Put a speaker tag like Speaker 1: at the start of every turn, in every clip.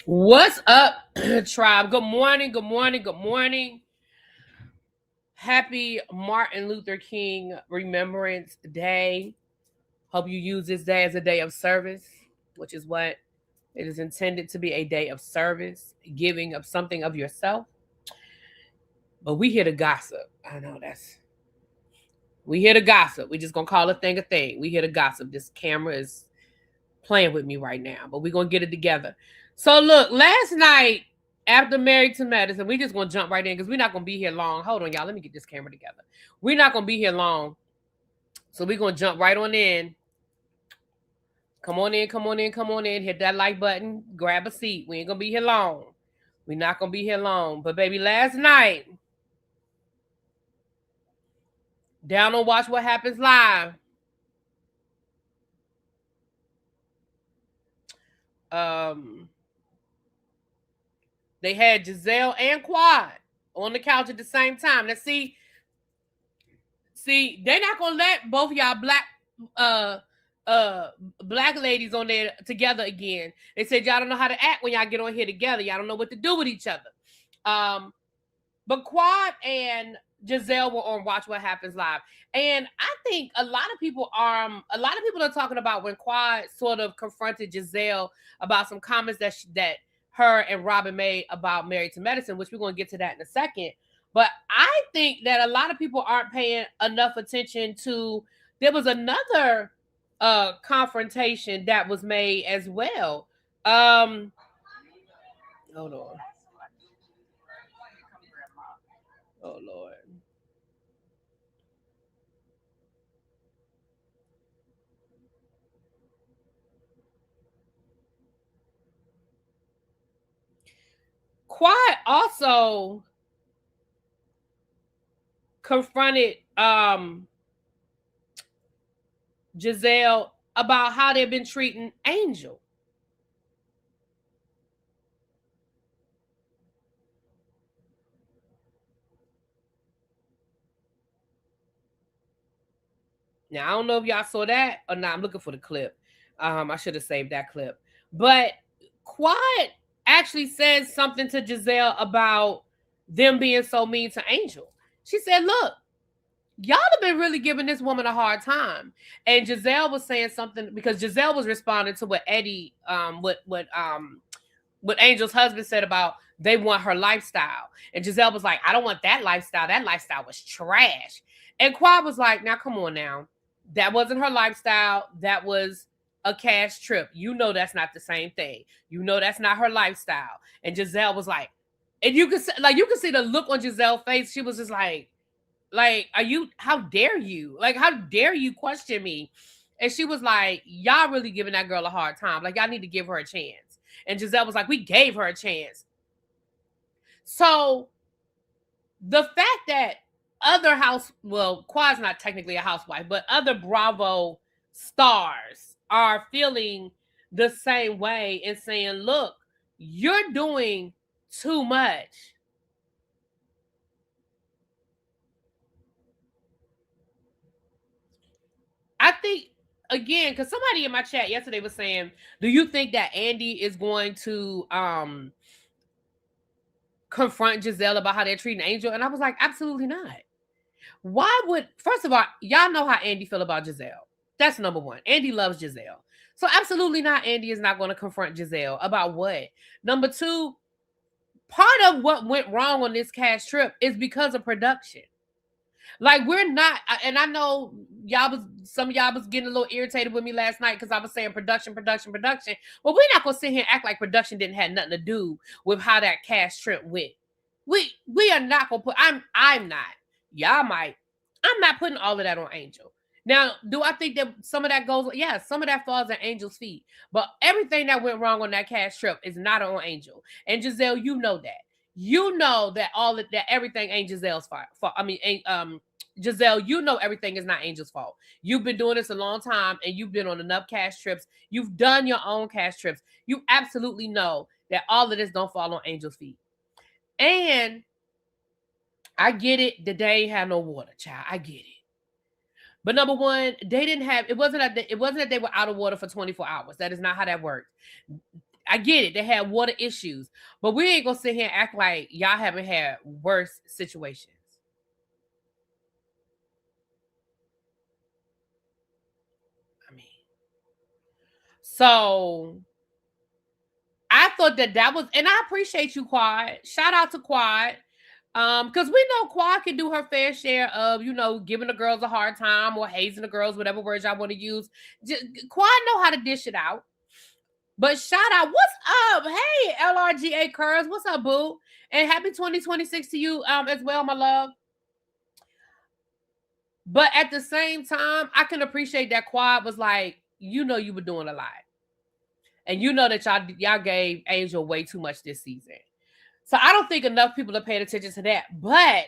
Speaker 1: What's up, tribe? Good morning, good morning, good morning. Happy Martin Luther King Remembrance Day. Hope you use this day as a day of service, which is what it is intended to be, a day of service, giving of something of yourself. But we here to gossip. I know we here to gossip. We just gonna call a thing a thing. We here to gossip. This camera is playing with me right now, but we're gonna get it together. So look, last night after Married to Medicine, we just gonna jump right in because we're not gonna be here long. Hold on, y'all. Let me get this camera together. We're not gonna be here long, so we're gonna jump right on in. Come on in, come on in, come on in. Hit that like button. Grab a seat. We ain't gonna be here long. We're not gonna be here long. But baby, last night, down on Watch What Happens Live. They had Gizelle and Quad on the couch at the same time. Now see, they're not gonna let both of y'all black ladies on there together again. They said y'all don't know how to act when y'all get on here together. Y'all don't know what to do with each other. But Quad and Gizelle were on Watch What Happens Live, and I think a lot of people are talking about when Quad sort of confronted Gizelle about some comments that her and Robin made about Married to Medicine, which we're going to get to that in a second. But I think that a lot of people aren't paying enough attention to, there was another confrontation that was made as well. Hold on. Oh, Lord. Quad also confronted Gizelle about how they've been treating Angel. Now, I don't know if y'all saw that or not. I'm looking for the clip. I should have saved that clip. But Quad actually said something to Gizelle about them being so mean to Angel. She said, look, y'all have been really giving this woman a hard time. And Gizelle was saying something because Gizelle was responding to what Eddie, what Angel's husband said about they want her lifestyle. And Gizelle was like, I don't want that lifestyle. That lifestyle was trash. And Quad was like, now come on now. That wasn't her lifestyle. That was a cash trip. You know that's not the same thing. You know that's not her lifestyle. And Gizelle was like, and you can see the look on Gizelle's face. She was just like, are you, how dare you? Like, how dare you question me? And she was like, y'all really giving that girl a hard time. Like, y'all need to give her a chance. And Gizelle was like, we gave her a chance. So the fact that Quad's not technically a housewife, but other Bravo stars are feeling the same way and saying, look, you're doing too much. I think, again, because somebody in my chat yesterday was saying, do you think that Andy is going to confront Gizelle about how they're treating Angel? And I was like, absolutely not. Why would, first of all, y'all know how Andy feel about Gizelle. That's number one. Andy loves Gizelle. So absolutely not, Andy is not going to confront Gizelle about what? Number two, part of what went wrong on this cash trip is because of production. Like, we're not, and I know some of y'all was getting a little irritated with me last night because I was saying production. Well, we're not gonna sit here and act like production didn't have nothing to do with how that cash trip went. We are not gonna put, I'm not. Y'all might. I'm not putting all of that on Angel. Now, do I think that some of that goes? Yeah, some of that falls at Angel's feet. But everything that went wrong on that cash trip is not on Angel. And Gizelle, you know that. You know that everything ain't Gizelle's fault. I mean, Gizelle, you know everything is not Angel's fault. You've been doing this a long time, and you've been on enough cash trips. You've done your own cash trips. You absolutely know that all of this don't fall on Angel's feet. And I get it that they ain't had no water, child. I get it. But number one, they didn't have, it wasn't that they were out of water for 24 hours. That is not how that worked. I get it. They had water issues. But we ain't gonna sit here and act like y'all haven't had worse situations. I mean, so I thought that was, and I appreciate you, Quad. Shout out to Quad. Because we know Quad can do her fair share of, giving the girls a hard time or hazing the girls, whatever words y'all want to use. Quad know how to dish it out. But shout out, what's up? Hey, LRGA Curls, what's up, boo? And happy 2026 to you as well, my love. But at the same time, I can appreciate that Quad was like, you were doing a lot. And you know that y'all gave Angel way too much this season. So I don't think enough people are paying attention to that. But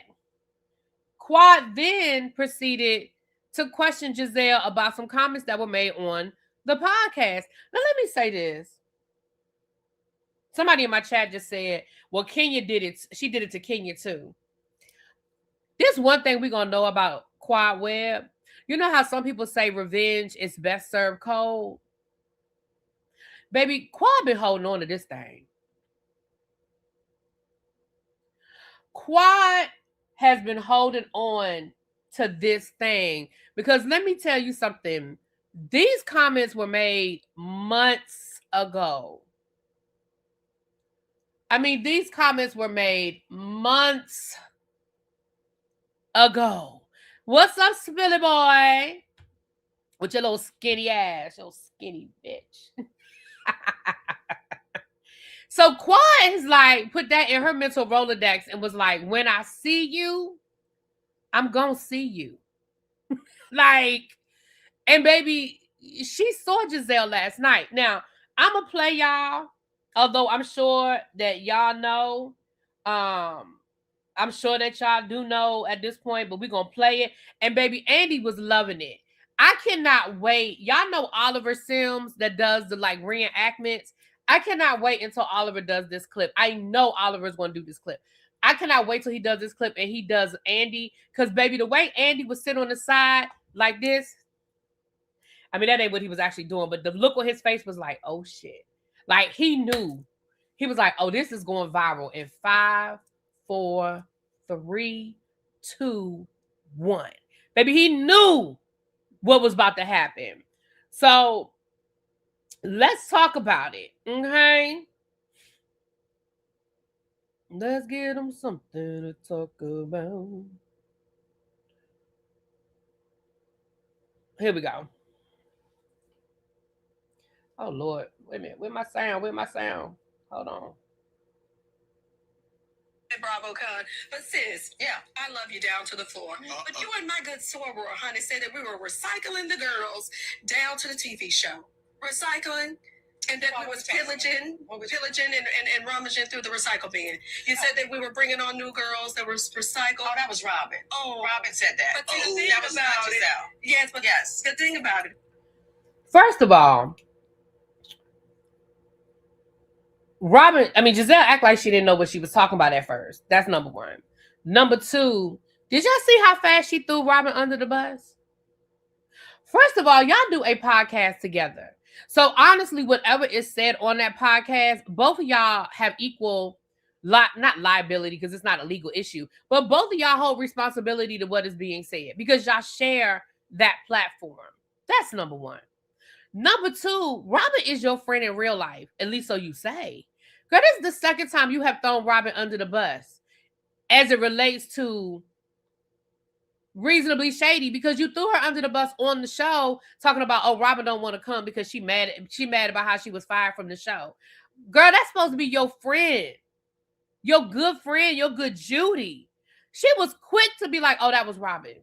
Speaker 1: Quad then proceeded to question Gizelle about some comments that were made on the podcast. Now, let me say this. Somebody in my chat just said, well, Kenya did it. She did it to Kenya too. There's one thing we're going to know about Quad Web. You know how some people say revenge is best served cold? Baby, Quad been holding on to this thing. Quad has been holding on to this thing because let me tell you something. These comments were made months ago. I mean, these comments were made months ago. What's up, Spilly boy? With your little skinny ass, your skinny bitch. So Quad is like, put that in her mental Rolodex and was like, when I see you, I'm gonna see you. Like, and baby, she saw Gizelle last night. Now, I'm gonna play y'all, although I'm sure that y'all know. I'm sure that y'all do know at this point, but we're gonna play it. And baby, Andy was loving it. I cannot wait. Y'all know Oliver Sims that does the like reenactments. I cannot wait until Oliver does this clip. I know Oliver's gonna do this clip. I cannot wait till he does this clip and he does Andy. Because baby, the way Andy was sitting on the side like this, I mean, that ain't what he was actually doing, but the look on his face was like, oh shit. Like he knew. He was like, oh, this is going viral in 5, 4, 3, 2, 1. Baby, he knew what was about to happen. So let's talk about it. Okay. Let's get them something to talk about. Here we go. Oh Lord. Wait a minute. Where's my sound? Hold on.
Speaker 2: Bravo, Con. But sis, yeah, I love you down to the floor. But you and my good soror, honey, said that we were recycling the girls down to the TV show. Recycling? And that we was pillaging and rummaging through the recycle bin. You said that we were bringing on new girls that were recycled. Oh, that was Robin. Oh, Robin said that. But the thing that was about it, yes, but yes, the thing about it.
Speaker 1: First of all, Gizelle act like she didn't know what she was talking about at first. That's number one. Number two, did y'all see how fast she threw Robin under the bus? First of all, y'all do a podcast together. So honestly, whatever is said on that podcast, both of y'all have equal, not liability because it's not a legal issue, but both of y'all hold responsibility to what is being said because y'all share that platform. That's number one. Number two, Robin is your friend in real life, at least so you say. Girl, this is the second time you have thrown Robin under the bus as it relates to Reasonably Shady because you threw her under the bus on the show talking about, oh, Robin don't want to come because she mad about how she was fired from the show. Girl, that's supposed to be your friend, your good friend, your good Judy. She was quick to be like, oh, that was Robin.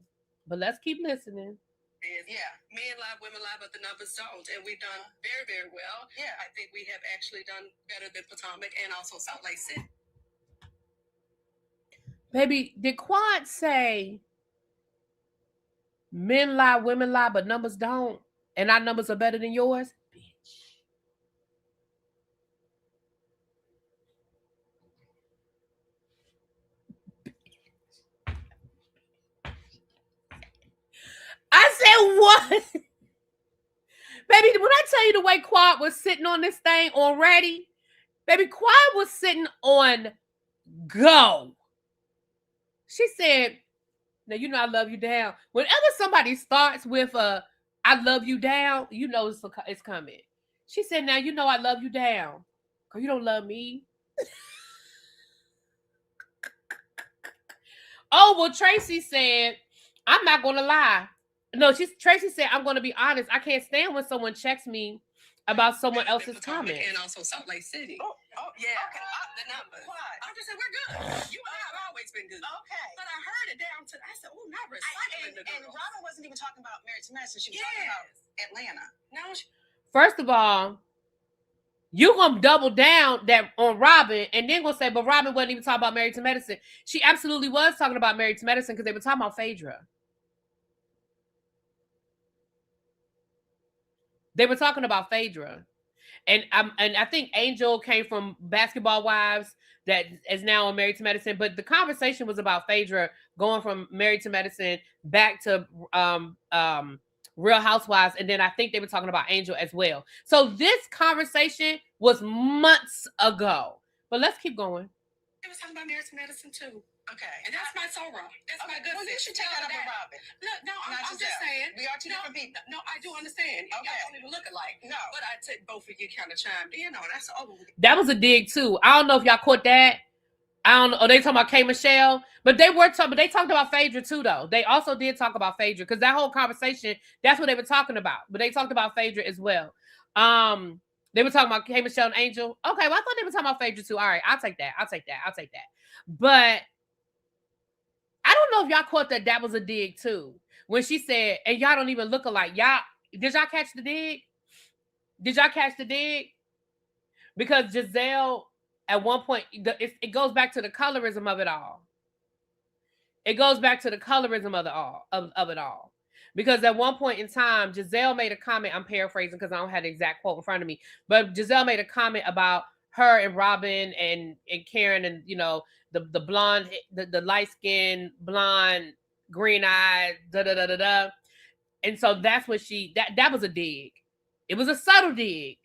Speaker 1: But let's keep listening.
Speaker 2: Yeah, men lie, women lie, but the numbers don't. And we've done very, very well. Yeah, I think we have actually done better than Potomac and also Salt Lake City.
Speaker 1: Baby, did Quad say men lie, women lie, but numbers don't? And our numbers are better than yours? Bitch. I said what? Baby, when I tell you the way Quad was sitting on this thing on Ready, baby, Quad was sitting on go. She said, now you know I love you down. Whenever somebody starts with a I love you down, you know it's coming. She said, now you know I love you down. Cause you don't love me. Oh, well, Tracy said, I'm not gonna lie. No, Tracy said, I'm gonna be honest. I can't stand when someone checks me about someone else's comment.
Speaker 2: And also Salt Lake City. Oh, yeah. Okay. The numbers. I just said we're good. You and I have always been good. Okay. But I heard it down to, I said, oh, not recycling. And Robin wasn't even talking about Married to Medicine. She was talking about Atlanta. No.
Speaker 1: First of all, you gonna double down that on Robin and then gonna say, but Robin wasn't even talking about Married to Medicine. She absolutely was talking about Married to Medicine because they were talking about Phaedra. They were talking about Phaedra. And I think Angel came from Basketball Wives that is now on Married to Medicine. But the conversation was about Phaedra going from Married to Medicine back to Real Housewives. And then I think they were talking about Angel as well. So this conversation was months ago. But let's keep going.
Speaker 2: They was talking about Married to Medicine too. Okay. And that's my Torah. That's my good. Well, you should take that up with Robin. No, I'm just saying. We are two different people. No, I do understand. Okay. Y'all don't even look alike. No. But I take both of you kind of chimed in on. That's all.
Speaker 1: That was a dig too. I don't know if y'all caught that. I don't know. Are they talking about K. Michelle? But they were talking. But they talked about Phaedra too, though. They also did talk about Phaedra because that whole conversation. That's what they were talking about. But they talked about Phaedra as well. They were talking about K. Michelle and Angel. Okay, well I thought they were talking about Phaedra too. All right, I'll take that. But I don't know if y'all caught that was a dig too. When she said, and y'all don't even look alike. Did y'all catch the dig? Because Gizelle, at one point, it goes back to the colorism of it all. Of it all. Because at one point in time, Gizelle made a comment. I'm paraphrasing because I don't have the exact quote in front of me. But Gizelle made a comment about her and Robin and Karen and, you know, the blonde, the light-skinned, blonde, green-eyed, da-da-da-da-da. And so that's what that was a dig. It was a subtle dig,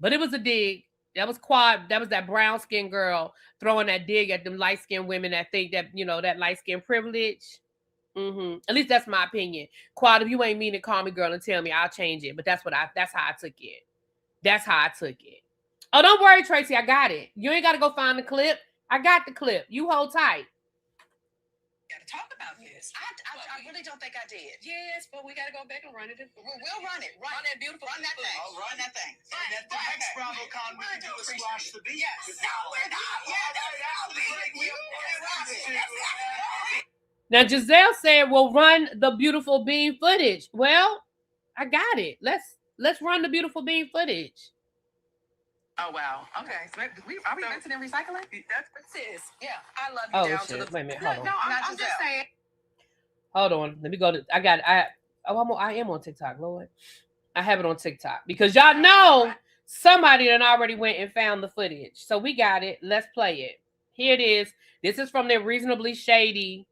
Speaker 1: but it was a dig. That was Quad. That was that brown-skinned girl throwing that dig at them light-skinned women that think that, you know, that light-skinned privilege. At least that's my opinion. Quad, if you ain't mean to call me girl and tell me, I'll change it. But that's how I took it. Oh, don't worry, Tracy. I got it. You ain't got to go find the clip. I got the clip. You hold tight.
Speaker 2: Got to talk about this. I really don't think I did. Yes, but we got to go back and run it. We'll run it. Run that beautiful. Run that thing. Oh, run that thing. So the next Bravo con we can do is squash the beat. Yes. No, we're not.
Speaker 1: Now, Gizelle said, we'll run the beautiful bean footage. Well, I got it. Let's run the beautiful bean footage.
Speaker 2: Oh, wow. Okay. So are we rinsing and recycling? That's sis. Yeah. I love you down to the...
Speaker 1: Wait a minute. Hold on.
Speaker 2: No, I'm just saying.
Speaker 1: Hold on. Let me go to... I am on TikTok, Lord. I have it on TikTok. Because y'all know somebody that already went and found the footage. So we got it. Let's play it. Here it is. This is from their Reasonably Shady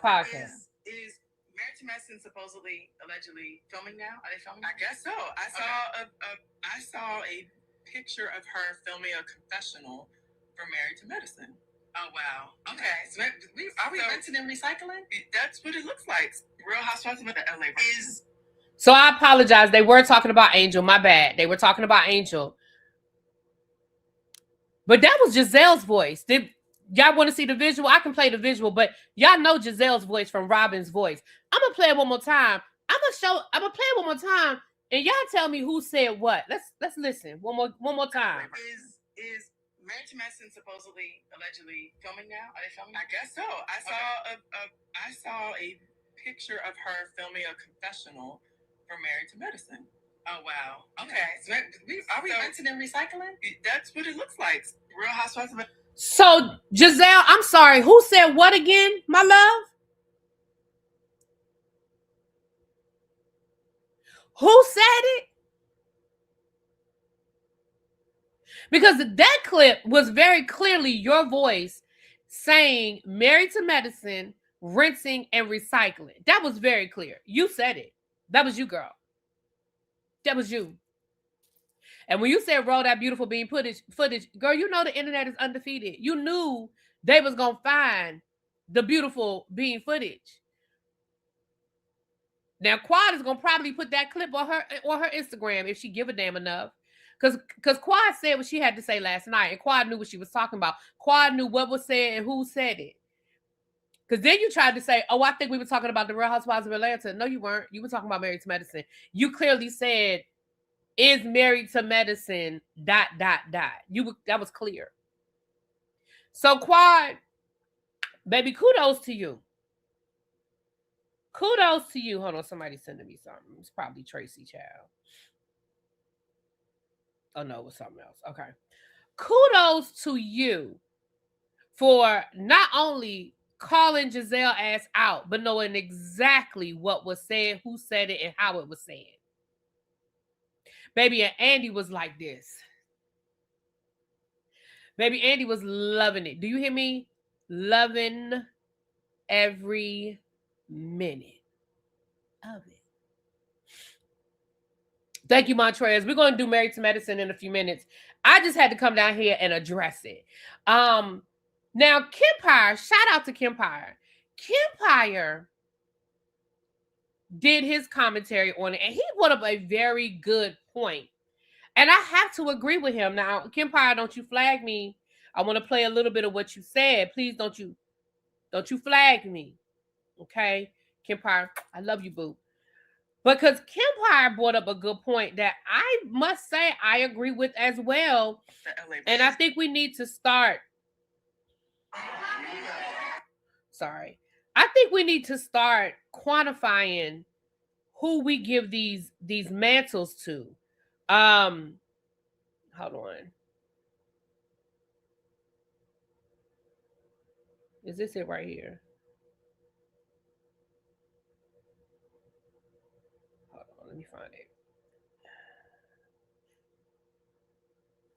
Speaker 1: podcast.
Speaker 3: Is Married to Medicine supposedly, allegedly filming now? Are they filming? I guess so. I saw a picture of her filming a confessional for Married to Medicine. Oh, wow. Okay. So are we rinsing and recycling? That's what it looks like. Real Housewives of the LA is.
Speaker 1: So I apologize. They were talking about Angel. My bad. They were talking about Angel. But that was Gizelle's voice. Y'all want to see the visual? I can play the visual, but y'all know Gizelle's voice from Robin's voice. I'm gonna play it one more time. I'm gonna play it one more time, and y'all tell me who said what. Let's listen one more time.
Speaker 3: Is Married to Medicine supposedly, allegedly filming now? Are they filming? I guess so. I saw a picture of her filming a confessional for Married to Medicine. Oh, wow. Okay. So are we rinsing and recycling? That's what it looks like. Real Housewives of...
Speaker 1: So, Gizelle, I'm sorry. Who said what again, my love? Who said it? Because that clip was very clearly your voice saying Married to Medicine, rinsing and recycling. That was very clear. You said it. That was you, girl. That was you. And when you said roll that beautiful bean footage, girl, you know the internet is undefeated. You knew they was gonna find the beautiful bean footage. Now Quad is gonna probably put that clip on her Instagram if she give a damn enough. Because Quad said what she had to say last night, and Quad knew what she was talking about. Quad knew what was said and who said it. Because then you tried to say, oh, I think we were talking about the Real Housewives of Atlanta. No, you weren't. You were talking about Married to Medicine. You clearly said, is Married to Medicine ... That was clear. So Quad, baby, kudos to you. Kudos to you. Hold on, somebody's sending me something. It's probably Tracy Child. Oh no, it was something else. Okay. Kudos to you for not only calling Gizelle ass out, but knowing exactly what was said, who said it, and how it was said. Baby, and Andy was like this. Baby, Andy was loving it. Do you hear me? Loving every minute of it. Thank you, Montrez. We're going to do Married to Medicine in a few minutes. I just had to come down here and address it. Now, Kempire, shout out to Kempire. Kempire did his commentary on it, and he brought up a very good point. And I have to agree with him. Now, Kempire, don't you flag me. I want to play a little bit of what you said. Please don't you flag me. Okay? Kempire, I love you, boo. Because Kempire brought up a good point that I must say I agree with as well. And I think we need to start. Sorry. I think we need to start quantifying who we give these mantles to. Hold on. Is this it right here? Hold on, let me find it.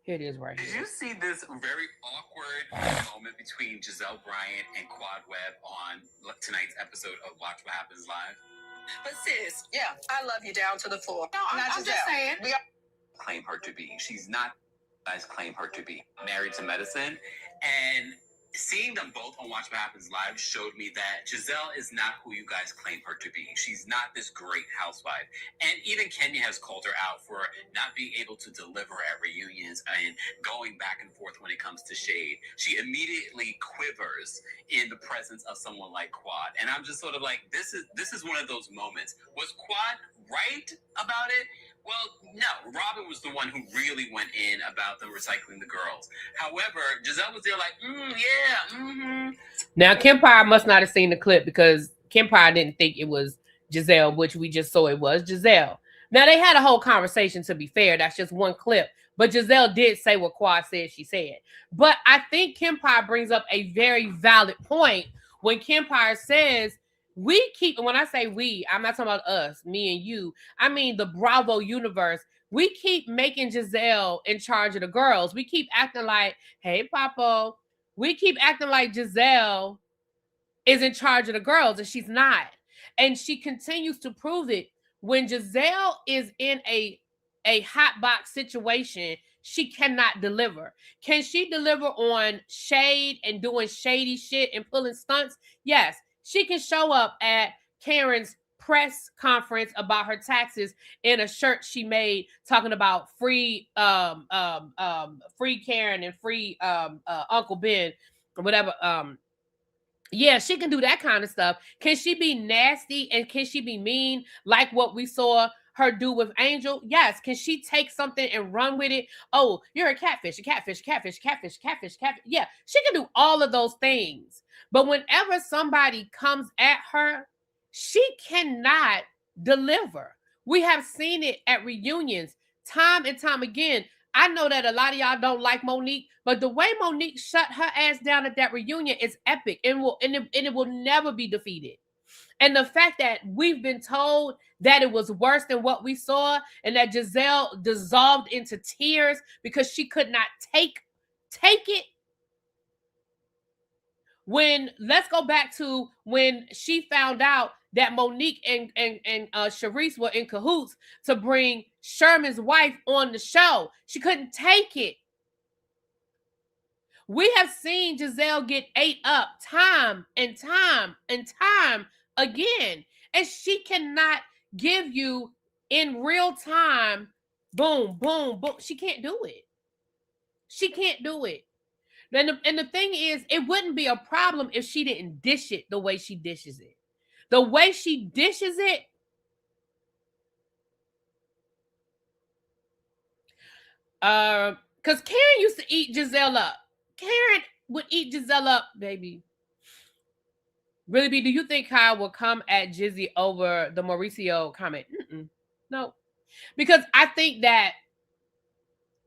Speaker 1: Here it is right here.
Speaker 4: Did you see this very awkward moment between Gizelle Bryant and Quad Webb on tonight's episode of Watch What Happens Live?
Speaker 2: But sis, yeah, I love you down to the floor.
Speaker 3: No, I'm just saying.
Speaker 4: We claim her to be. She's not. Guys claim her to be Married to Medicine, and seeing them both on Watch What Happens Live showed me that Gizelle is not who you guys claim her to be. She's not this great housewife. And even Kenya has called her out for not being able to deliver at reunions and going back and forth when it comes to shade. She immediately quivers in the presence of someone like Quad. And I'm just sort of like, this is one of those moments. Was Quad right about it? Well, no. Robin was the one who really went in about them recycling the girls. However, Gizelle was there like, yeah, mm-hmm.
Speaker 1: Now, Kempire must not have seen the clip because Kempire didn't think it was Gizelle, which we just saw it was Gizelle. Now, they had a whole conversation, to be fair. That's just one clip. But Gizelle did say what Quad said she said. But I think Kempire brings up a very valid point when Kempire says, we keep, when I say we, I'm not talking about us, me and you. I mean the Bravo universe. We keep making Gizelle in charge of the girls. We keep acting like, hey, Papo. We keep acting like Gizelle is in charge of the girls, and she's not. And she continues to prove it. When Gizelle is in a hot box situation, she cannot deliver. Can she deliver on shade and doing shady shit and pulling stunts? Yes. She can show up at Karen's press conference about her taxes in a shirt she made talking about free free Karen and free Uncle Ben or whatever. Yeah, she can do that kind of stuff. Can she be nasty and can she be mean like what we saw her do with Angel? Yes. Can she take something and run with it? Oh, you're a catfish, a catfish, catfish, catfish, catfish, catfish. Yeah, she can do all of those things. But whenever somebody comes at her, she cannot deliver. We have seen it at reunions time and time again. I know that a lot of y'all don't like Monique, but the way Monique shut her ass down at that reunion is epic and it will never be defeated. And the fact that we've been told that it was worse than what we saw and that Gizelle dissolved into tears because she could not take it. let's go back to when she found out that Monique and Sharice were in cahoots to bring Sherman's wife on the show. She couldn't take it. We have seen Gizelle get ate up time and time and time again. And she cannot give you in real time, boom, boom, boom. She can't do it. She can't do it. And the thing is, it wouldn't be a problem if she didn't dish it the way she dishes it. The way she dishes it, because Karen used to eat Gizelle up. Karen would eat Gizelle up, baby. Really, do you think Kyle will come at Jizzy over the Mauricio comment? No. Because I think that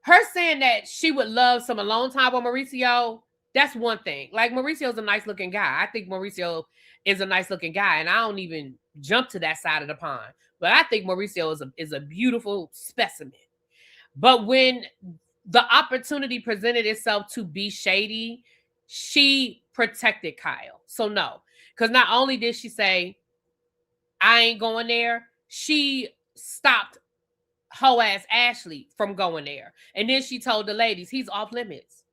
Speaker 1: her saying that she would love some alone time with Mauricio, that's one thing. Like, Mauricio's a nice looking guy. I think Mauricio is a nice looking guy, and I don't even jump to that side of the pond. But I think Mauricio is a beautiful specimen. But when the opportunity presented itself to be shady, she protected Kyle. So no, because not only did she say, I ain't going there, she stopped hoe ass Ashley from going there. And then she told the ladies, he's off limits.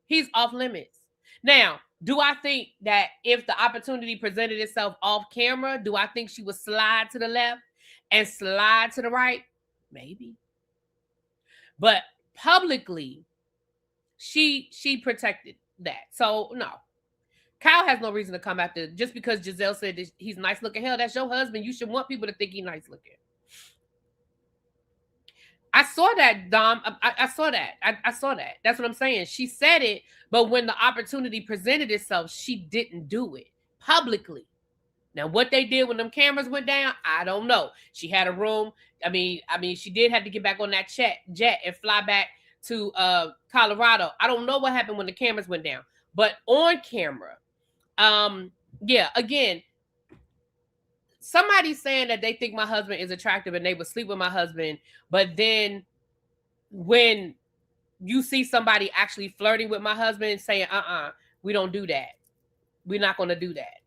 Speaker 1: He's off limits. Now, do I think that if the opportunity presented itself off camera, do I think she would slide to the left and slide to the right? Maybe. But publicly, she protected that. So no. Kyle has no reason to come after just because Gizelle said that he's nice looking. Hell, that's your husband. You should want people to think he's nice looking. I saw that, Dom. I saw that. I saw that. That's what I'm saying. She said it, but when the opportunity presented itself, she didn't do it publicly. Now, what they did when them cameras went down, I don't know. She had a room. I mean, she did have to get back on that jet and fly back to Colorado. I don't know what happened when the cameras went down, but on camera, yeah, again, somebody's saying that they think my husband is attractive and they would sleep with my husband, but then when you see somebody actually flirting with my husband saying, we don't do that. We're not going to do that.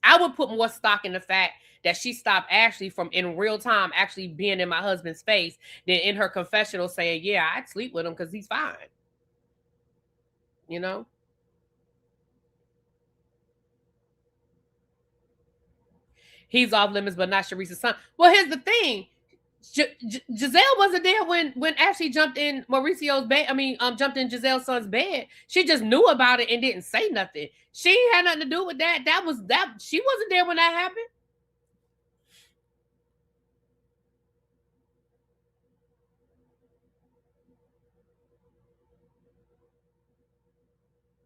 Speaker 1: I would put more stock in the fact that she stopped Ashley from in real time actually being in my husband's face than in her confessional saying, yeah, I'd sleep with him because he's fine. You know? He's off limits, but not Sharice's son. Well, here's the thing. Gizelle wasn't there when Ashley jumped in Mauricio's bed. Jumped in Gizelle's son's bed. She just knew about it and didn't say nothing. She had nothing to do with that. She wasn't there when that happened.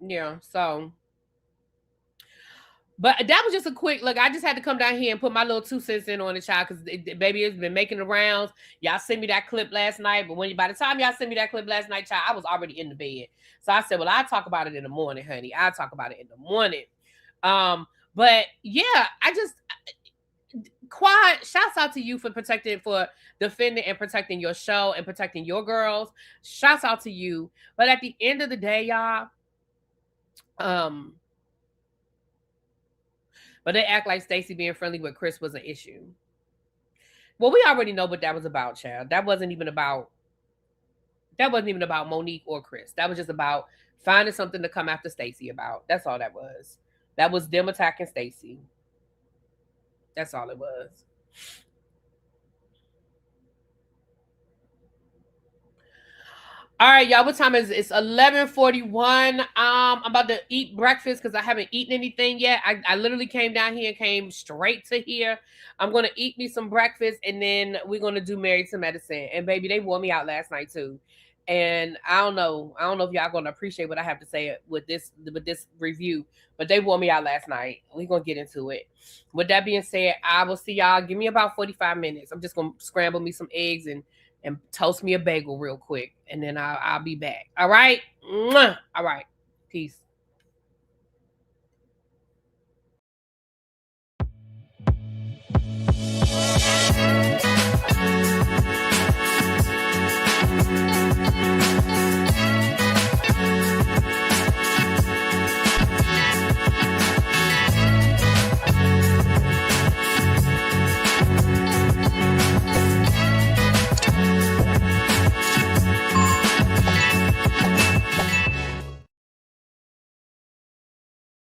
Speaker 1: Yeah, so. But that was just a quick look. I just had to come down here and put my little 2 cents in on the child because, baby, it's been making the rounds. Y'all sent me that clip last night, but by the time y'all sent me that clip last night, child, I was already in the bed. So I said, well, I'll talk about it in the morning, honey. I'll talk about it in the morning. But yeah, Quad, shouts out to you for defending and protecting your show and protecting your girls. Shouts out to you. But at the end of the day, y'all, but they act like Stacey being friendly with Chris was an issue. Well, we already know what that was about, child. That wasn't even about Monique or Chris. That was just about finding something to come after Stacey about. That's all that was. That was them attacking Stacey. That's all it was. All right, y'all. What time is it? It's 11:41. I'm about to eat breakfast because I haven't eaten anything yet. I literally came down here and came straight to here. I'm gonna eat me some breakfast and then we're gonna do Married to Medicine. And baby, they wore me out last night too. And I don't know if y'all gonna appreciate what I have to say with this review, but they wore me out last night. We're gonna get into it. With that being said, I will see y'all. Give me about 45 minutes. I'm just gonna scramble me some eggs and toast me a bagel real quick, and then I'll be back. All right? Mwah! All right. Peace.